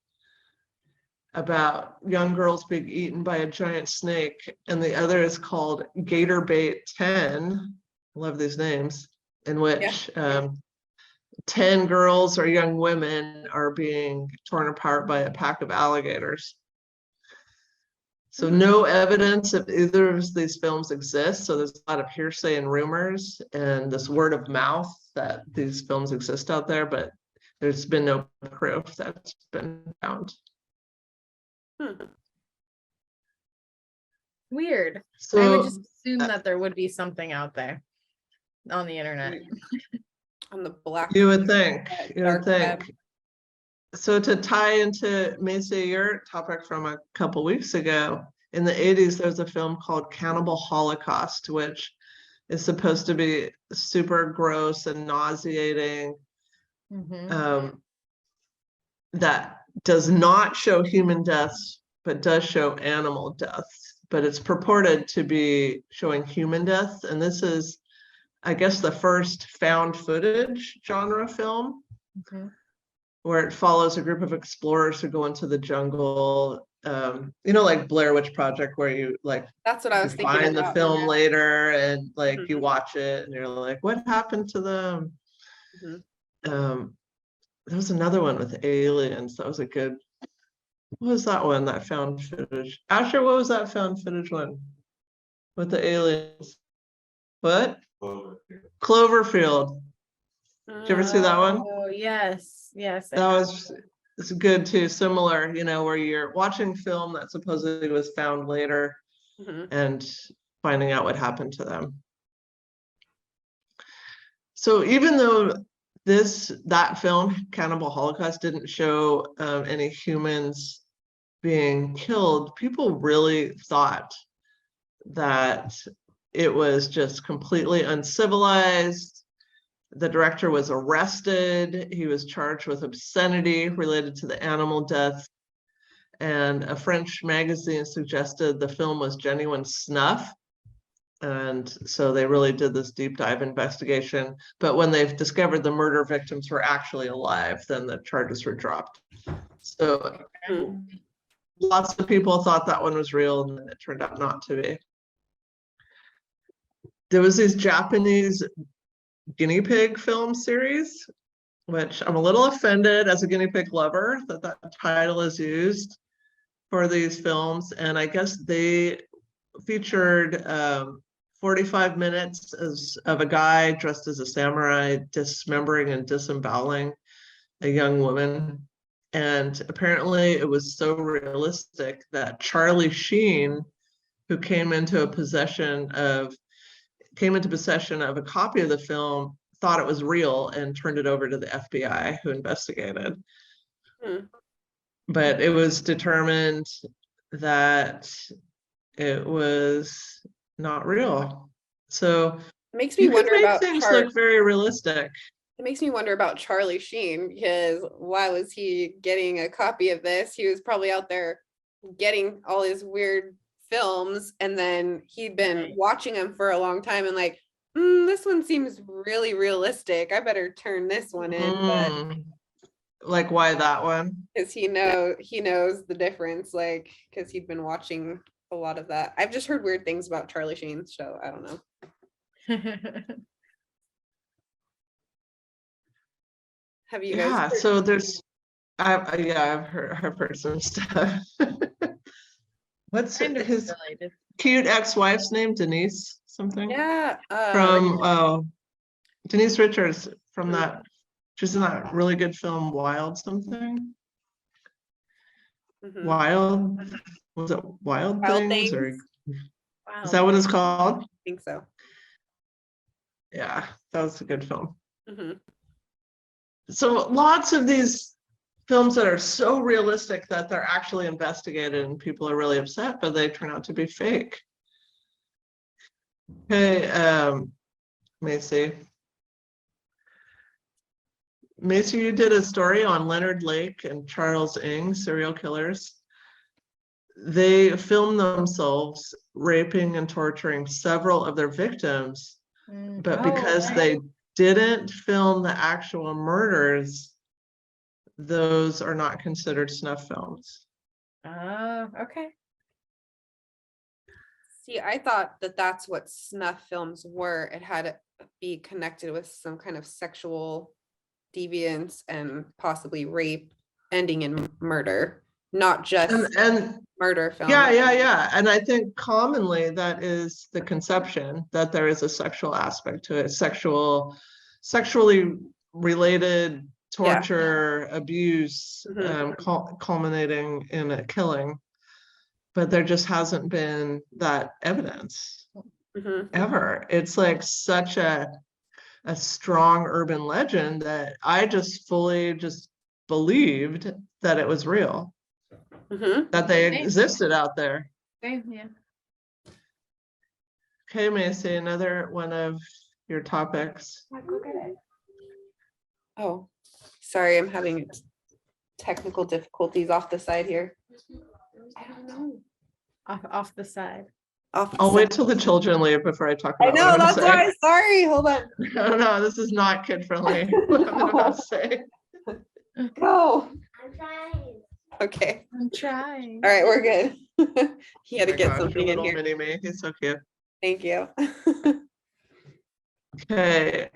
S1: about young girls being eaten by a giant snake, and the other is called Gator Bait 10. I love these names, in which 10 girls or young women are being torn apart by a pack of alligators. So no evidence of either of these films exists. So there's a lot of hearsay and rumors and this word of mouth that these films exist out there, but there's been no proof that's been found.
S2: Weird.
S1: So
S2: I would just assume that there would be something out there on the internet.
S3: On the black.
S1: You would think.
S3: dark web.
S1: So to tie into Macy, your topic from a couple weeks ago, in the 80s, there's a film called Cannibal Holocaust, which is supposed to be super gross and nauseating. That does not show human deaths, but does show animal deaths. But it's purported to be showing human deaths. And this is, I guess, the first found footage genre film. Where it follows a group of explorers who go into the jungle, like Blair Witch Project, where you like
S3: that's what I was thinking.
S1: Find the film later and like you watch it and you're like, what happened to them? There was another one with aliens. That was a good. What was that one? That found footage. Asher, what was that found footage one with the aliens? What? Cloverfield. Did you ever see that one?
S2: Oh yes. That
S1: it's good too. Similar, where you're watching film that supposedly was found later and finding out what happened to them. So even though that film, Cannibal Holocaust, didn't show any humans being killed, people really thought that it was just completely uncivilized. The director was arrested. He was charged with obscenity related to the animal death. And a French magazine suggested the film was genuine snuff. And so they really did this deep dive investigation. But when they've discovered the murder victims were actually alive, then the charges were dropped. So lots of people thought that one was real, and then it turned out not to be. There was these Japanese guinea pig film series, which I'm a little offended as a guinea pig lover that title is used for these films. And I guess they featured 45 minutes of a guy dressed as a samurai dismembering and disemboweling a young woman. And apparently it was so realistic that Charlie Sheen, who came into possession of a copy of the film, thought it was real and turned it over to the FBI, who investigated. But it was determined that it was not real. So
S3: it makes me wonder about
S1: things look very realistic.
S3: It makes me wonder about Charlie Sheen, because why was he getting a copy of this? He was probably out there getting all his weird films, and then he'd been watching them for a long time and like, this one seems really realistic. I better turn this one in. But
S1: like, why that one?
S3: Because he knows the difference, like, because he'd been watching a lot of that. I've just heard weird things about Charlie Sheen, so I don't know. Have you guys heard?
S1: So there's I've heard some stuff. What's his cute ex-wife's name? Denise something?
S3: Yeah.
S1: From Denise Richards, from that, she's in that really good film Wild something. Wild, was it Wild Things? Or is that what it's called?
S3: I think so.
S1: Yeah, that was a good film. So lots of these films that are so realistic that they're actually investigated and people are really upset, but they turn out to be fake. Okay, Macy, you did a story on Leonard Lake and Charles Ng, serial killers. They filmed themselves raping and torturing several of their victims, but because they didn't film the actual murders, those are not considered snuff films.
S3: Okay. See, I thought that that's what snuff films were. It had to be connected with some kind of sexual deviance and possibly rape ending in murder, not just
S1: and
S3: murder film.
S1: Yeah. And I think commonly that is the conception, that there is a sexual aspect to it, sexually related torture, abuse, culminating in a killing. But there just hasn't been that evidence ever. It's like such a strong urban legend that I just fully believed that it was real, that they existed out there.
S2: Yeah.
S1: Okay, Macy, another one of your topics.
S3: Oh, sorry, I'm having technical difficulties off the side here. I don't know.
S2: Off the side.
S1: I'll wait till the children leave before I talk about
S3: I know, that's why. Sorry, hold on.
S1: No, this is not kid friendly. What I'm about to say.
S3: Go.
S4: I'm trying.
S3: Okay.
S2: I'm trying.
S3: All right, we're good. He had to get
S1: Gosh,
S3: something in here.
S1: Mini me. He's so cute.
S3: Thank you.
S1: Okay.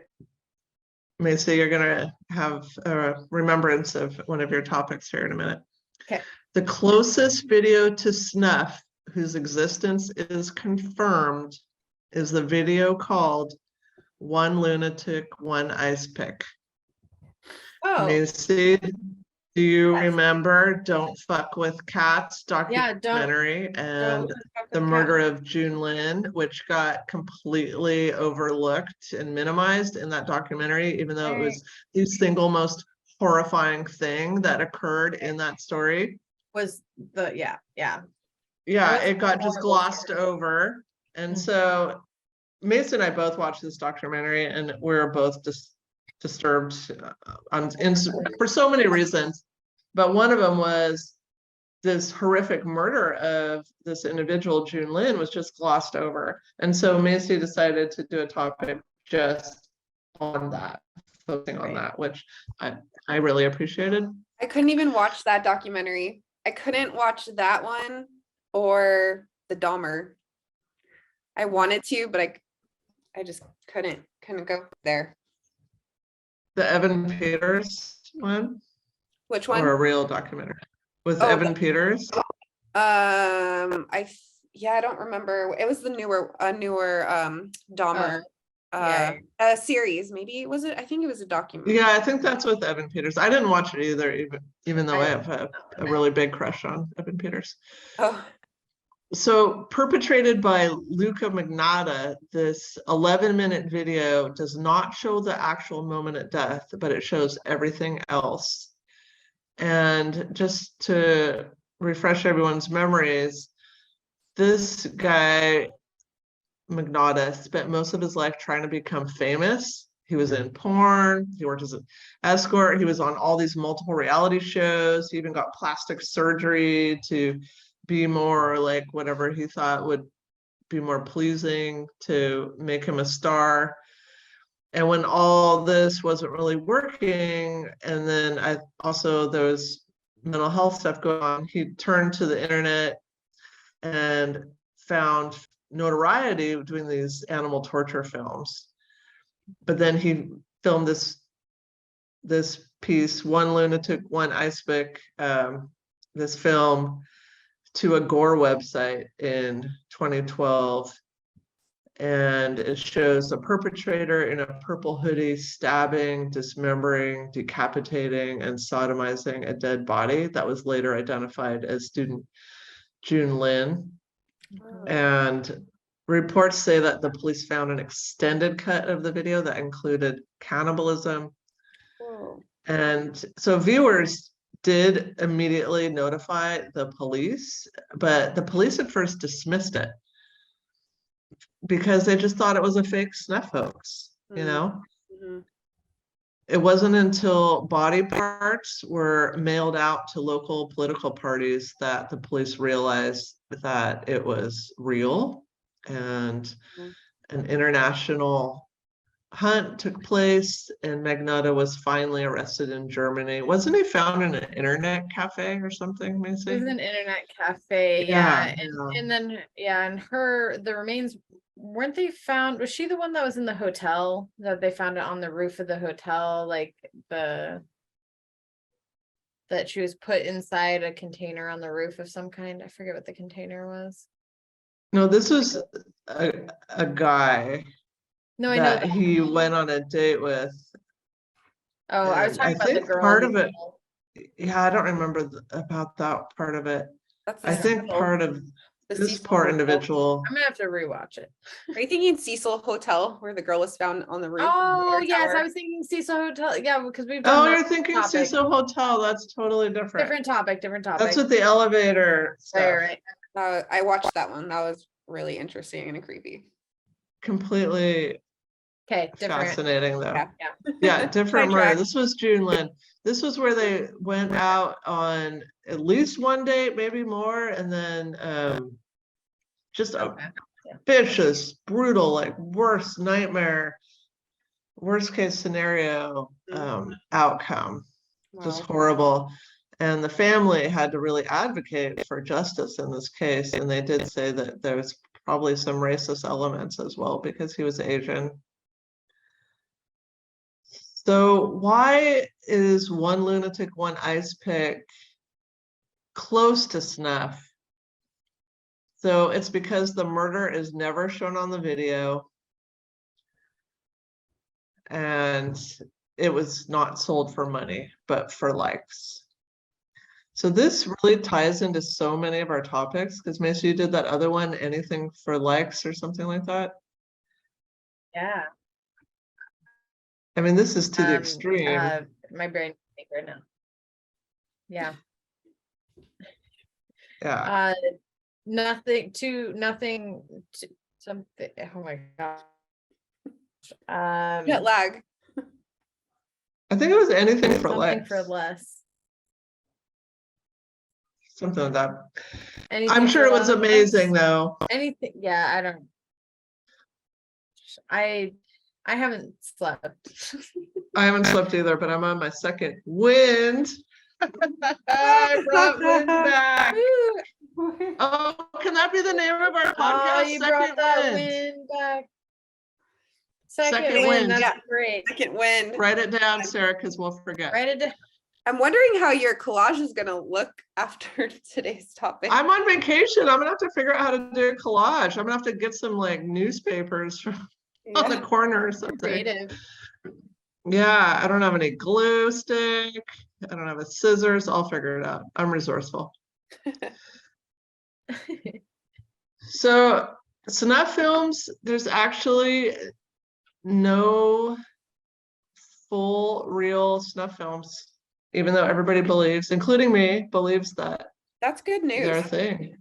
S1: Macy, you're gonna have a remembrance of one of your topics here in a minute.
S2: Okay.
S1: The closest video to snuff whose existence is confirmed is the video called One Lunatic, One Ice Pick.
S3: Oh.
S1: Macy, do you remember Don't Fuck with Cats documentary and the murder of June Lin, which got completely overlooked and minimized in that documentary, even though it was the single most horrifying thing that occurred in that story?
S2: Was the
S1: it got just glossed over. And so Mason and I both watched this documentary and we're both just disturbed for so many reasons, but one of them was this horrific murder of this individual, June Lin, was just glossed over. And so Macy decided to do a topic just on that, focusing on that, which I really appreciated.
S3: I couldn't even watch that documentary. I couldn't watch that one or the Dahmer. I wanted to, but I just couldn't go there.
S1: The Evan Peters one?
S3: Which one?
S1: Or a real documentary with Evan Peters?
S3: I don't remember. It was the newer Dahmer. a series, maybe was it? I think it was a documentary.
S1: Yeah, I think that's with Evan Peters. I didn't watch it either, even though I have a really big crush on Evan Peters.
S3: Oh.
S1: So perpetrated by Luca Magnotta, this 11-minute video does not show the actual moment of death, but it shows everything else. And just to refresh everyone's memories, this guy, Magnotta, spent most of his life trying to become famous. He was in porn, he worked as an escort, he was on all these multiple reality shows, he even got plastic surgery to be more like whatever he thought would be more pleasing to make him a star. And when all this wasn't really working, and then there was mental health stuff going on, he turned to the internet and found notoriety doing these animal torture films. But then he filmed this piece, One Lunatic, One Ice Pick, this film, to a gore website in 2012. And it shows a perpetrator in a purple hoodie stabbing, dismembering, decapitating, and sodomizing a dead body that was later identified as student June Lin.
S3: Oh.
S1: And reports say that the police found an extended cut of the video that included cannibalism.
S3: Whoa.
S1: And so viewers did immediately notify the police, but the police at first dismissed it because they just thought it was a fake snuff hoax, you know?
S3: Mm-hmm.
S1: It wasn't until body parts were mailed out to local political parties that the police realized that it was real, and an international hunt took place, and Magnotta was finally arrested in Germany. Wasn't he found in an internet cafe or something, Macy?
S2: It was an internet cafe,
S1: Yeah.
S2: And then and the remains, weren't they found, was she the one that was in the hotel, that they found it on the roof of the hotel, like that she was put inside a container on the roof of some kind? I forget what the container was.
S1: No, this was a guy.
S2: No, I know
S1: that he went on a date with.
S2: Oh, I was talking about the girl.
S1: Part of it, yeah, I don't remember about that part of it. I think part of this poor individual.
S2: I'm gonna have to rewatch it.
S3: Are you thinking Cecil Hotel, where the girl was found on the roof?
S2: Oh, yes, I was thinking Cecil Hotel. Yeah, because we've
S1: Oh,
S2: done
S1: you're thinking Cecil Hotel. That's totally different.
S2: Different topic.
S1: That's with the elevator stuff.
S3: Right. I watched that one. That was really interesting and creepy.
S1: Completely fascinating though. Yeah, different murder. This was June Lin. This was where they went out on at least one date, maybe more, and then just a vicious, brutal, like worst nightmare, worst case scenario outcome. Wow. Just horrible. And the family had to really advocate for justice in this case, and they did say that there was probably some racist elements as well because he was Asian. So why is One Lunatic, One Ice Pick close to snuff? So it's because the murder is never shown on the video, and it was not sold for money, but for likes. So this really ties into so many of our topics, because Macy, you did that other one, anything for likes or something like that.
S2: Yeah.
S1: I mean, this is to the extreme.
S2: My brain right now. Yeah.
S1: Yeah.
S2: Nothing to something. Oh my gosh.
S3: Jet lag.
S1: I think it was anything for less.
S2: Something for less.
S1: Something like that.
S2: Anything
S1: I'm sure it was amazing though.
S2: Anything, yeah, I don't. I haven't slept.
S1: I haven't slept either, but I'm on my second wind. I brought wind back. Oh, can that be the name of our podcast?
S2: Oh, you brought that wind back. Second wind. That's great.
S3: Second wind.
S1: Write it down, Sarah, because we'll forget.
S2: Write it down.
S3: I'm wondering how your collage is gonna look after today's topic.
S1: I'm on vacation. I'm gonna have to figure out how to do a collage. I'm gonna have to get some like newspapers from on the corner or something.
S2: Creative.
S1: Yeah, I don't have any glue stick. I don't have a scissors. I'll figure it out. I'm resourceful. So snuff films, there's actually no full real snuff films, even though everybody believes, including me, believes that
S3: That's good
S1: they're a
S3: news.
S1: thing.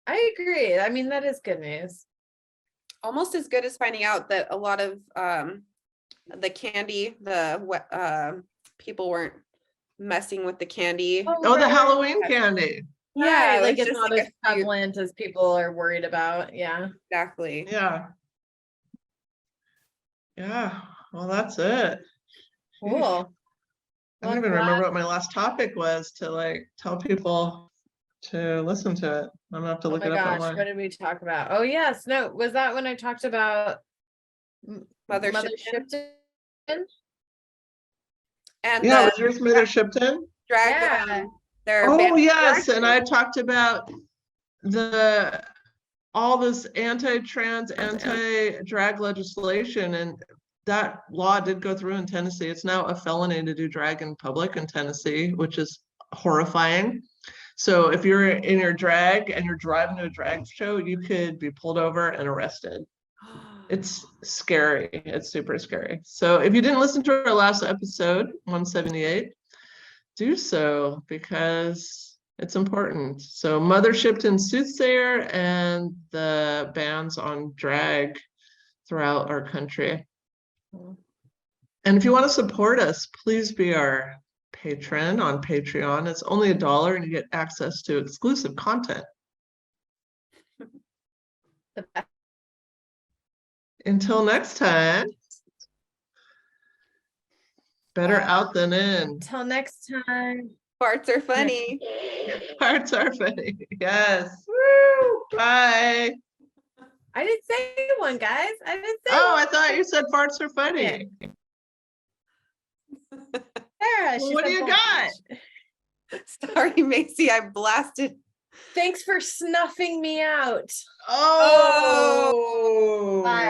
S2: I agree. I mean, that is good news.
S3: Almost as good as finding out that a lot of the candy, people weren't messing with the candy.
S1: Oh, the Halloween candy.
S3: Yeah,
S2: like
S3: it's
S2: it's
S3: just
S2: not
S3: like
S2: as prevalent as people are worried about. Yeah.
S3: Exactly.
S1: Yeah. Yeah. Well, that's it.
S2: Cool.
S1: I don't even remember what my last topic was to like tell people to listen to it. I'm gonna have to look it up online.
S2: What did we talk about? Oh yes, no, was that when I talked about
S3: Mother
S2: Shipton?
S3: And
S1: yeah, was yours Mother Shipton?
S3: Drag.
S1: Oh yes, and I talked about all this anti-trans, anti-drag legislation, and that law did go through in Tennessee. It's now a felony to do drag in public in Tennessee, which is horrifying. So if you're in your drag and you're driving to a drag show, you could be pulled over and arrested. It's scary. It's super scary. So if you didn't listen to our last episode, 178, do so because it's important. So Mother Shipton Soothsayer and the bans on drag throughout our country. And if you want to support us, please be our patron on Patreon. It's only $1 and you get access to exclusive content. Until next time, better out than in.
S2: Until next time.
S3: Farts are funny.
S1: Farts are funny. Yes. Woo! Bye.
S2: I didn't say one, guys. I didn't say
S1: I thought you said farts are funny.
S2: Sarah,
S1: well, what do you got?
S3: Sorry, Macy, I blasted.
S2: Thanks for snuffing me out.
S1: Oh.
S2: Bye.